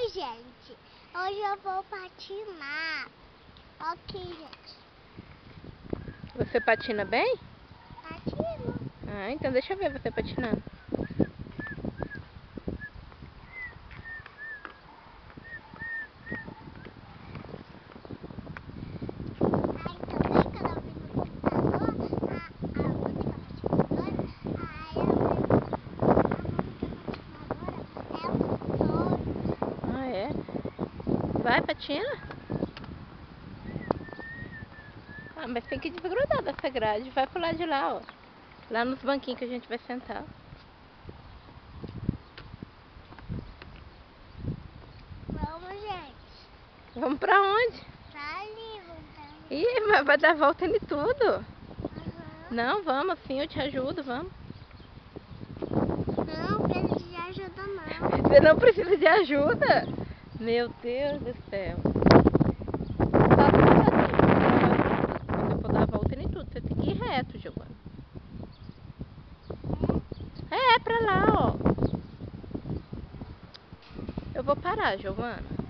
Oi, gente. Hoje eu vou patinar. Ok, gente. Você patina bem? Patino. Ah, então deixa eu ver você patinando. Aí também, quando eu vi no computador, a Mônica patinadora, aí a Mônica patinadora é um sonho. Ah, é? Vai, patina? Ah, mas tem que desgrudar dessa grade. Vai pro lado de lá, ó. Lá nos banquinhos que a gente vai sentar. Vamos, gente. Vamos pra onde? Tá ali, vamos pra ali. Ih, mas vai dar volta em tudo. Aham. Não, vamos sim, eu te ajudo, vamos. Não, precisa de ajuda não. Você não precisa de ajuda? Meu Deus do céu. Tá paradinho. Quando eu for dar a volta em tudo, você tem que ir reto, Giovana. É, pra lá, ó. Eu vou parar, Giovana.